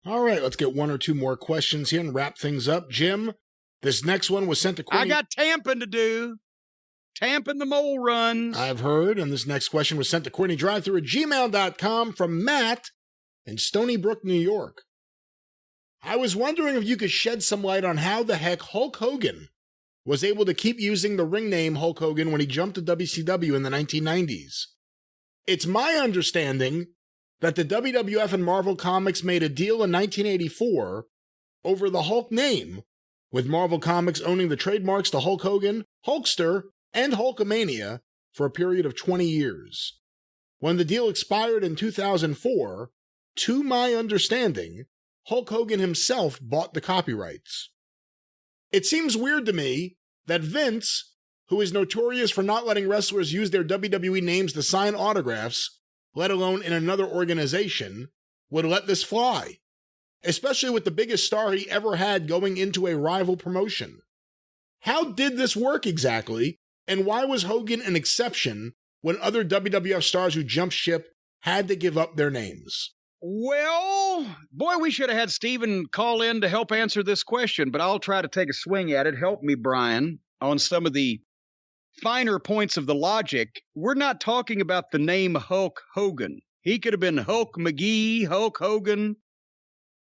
All right, let's get one or two more questions here and wrap things up. Jim, this next one was sent to Corny. I got tamping to do. Tamping the mole runs. I've heard, and this next question was sent to CornyDriveThru at gmail.com from Matt in Stony Brook, New York. I was wondering if you could shed some light on how the heck Hulk Hogan was able to keep using the ring name Hulk Hogan when he jumped to WCW in the 1990s. It's my understanding that the WWF and Marvel Comics made a deal in 1984 over the Hulk name, with Marvel Comics owning the trademarks to Hulk Hogan, Hulkster, and Hulkamania for a period of 20 years. When the deal expired in 2004, to my understanding, Hulk Hogan himself bought the copyrights. It seems weird to me that Vince, who is notorious for not letting wrestlers use their WWE names to sign autographs, let alone in another organization, would let this fly, especially with the biggest star he ever had going into a rival promotion. How did this work exactly, and why was Hogan an exception when other WWF stars who jumped ship had to give up their names? Well, boy, we should have had Steven call in to help answer this question, but I'll try to take a swing at it. Help me, Brian, on some of the finer points of the logic. We're not talking about the name Hulk Hogan. He could have been Hulk McGee, Hulk Hogan,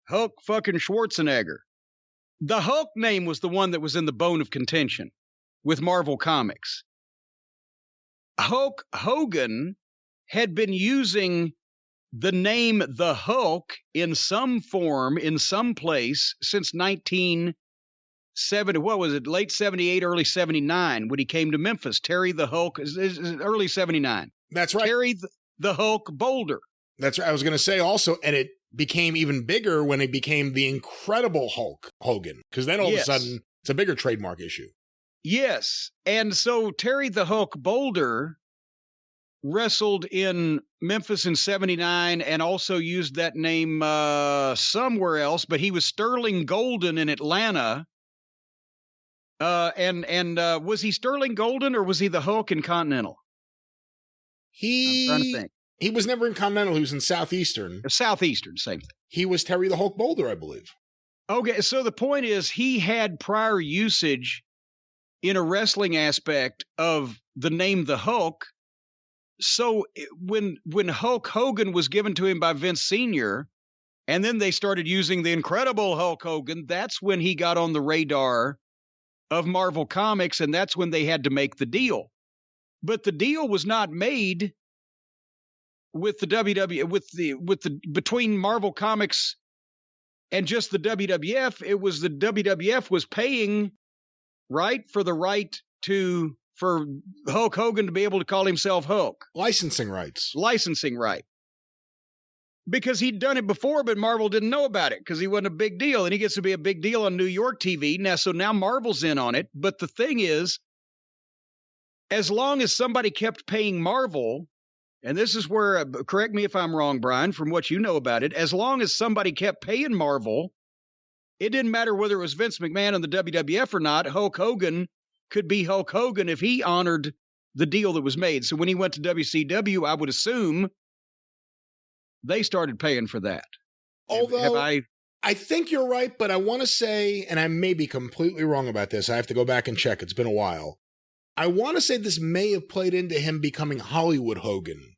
Hulk fucking Schwarzenegger. The Hulk name was the one that was in the bone of contention with Marvel Comics. Hulk Hogan had been using the name The Hulk in some form, in some place, since 1970, what was it, late 78, early 79, when he came to Memphis. Terry the Hulk, early 79. That's right. Terry the Hulk Boulder. That's right. I was going to say also, and it became even bigger when it became the Incredible Hulk Hogan, because then all of a sudden, it's a bigger trademark issue. Yes, and so Terry the Hulk Boulder wrestled in Memphis in 79 and also used that name somewhere else, but he was Sterling Golden in Atlanta. And was he Sterling Golden or was he the Hulk in Continental? I'm trying to think. He was never in Continental. He was in Southeastern. Southeastern, same thing. He was Terry the Hulk Boulder, I believe. Okay, so the point is he had prior usage in a wrestling aspect of the name the Hulk. So when Hulk Hogan was given to him by Vince Sr., and then they started using the Incredible Hulk Hogan, that's when he got on the radar of Marvel Comics, and that's when they had to make the deal. But the deal was not made with the between Marvel Comics and just the WWF. It was the WWF was paying, right, for the right for Hulk Hogan to be able to call himself Hulk. Licensing rights. Licensing right. Because he'd done it before, but Marvel didn't know about it because he wasn't a big deal. And he gets to be a big deal on New York TV. Now Marvel's in on it. But the thing is, as long as somebody kept paying Marvel, and this is where, correct me if I'm wrong, Brian, from what you know about it, as long as somebody kept paying Marvel, it didn't matter whether it was Vince McMahon in the WWF or not, Hulk Hogan could be Hulk Hogan if he honored the deal that was made. So when he went to WCW, I would assume they started paying for that. Although I think you're right, but I want to say, and I may be completely wrong about this, I have to go back and check, it's been a while. I want to say this may have played into him becoming Hollywood Hogan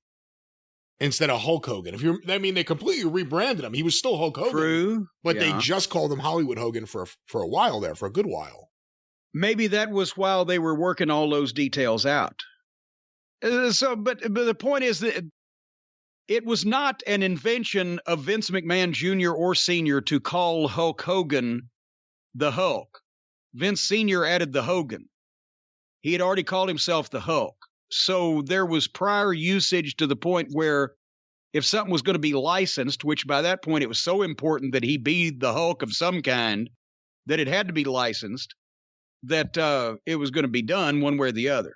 instead of Hulk Hogan. They completely rebranded him. He was still Hulk Hogan. True. But they just called him Hollywood Hogan for a while there, for a good while. Maybe that was while they were working all those details out. But the point is that it was not an invention of Vince McMahon Jr. or Sr. to call Hulk Hogan the Hulk. Vince Sr. added the Hogan. He had already called himself the Hulk. So there was prior usage to the point where if something was going to be licensed, which by that point it was so important that he be the Hulk of some kind, that it had to be licensed, that it was going to be done one way or the other.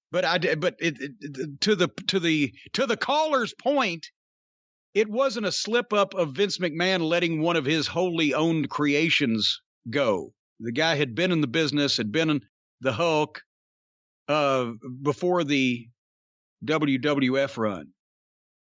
But to the caller's point, it wasn't a slip up of Vince McMahon letting one of his wholly owned creations go. The guy had been in the business, had been in the Hulk before the WWF run.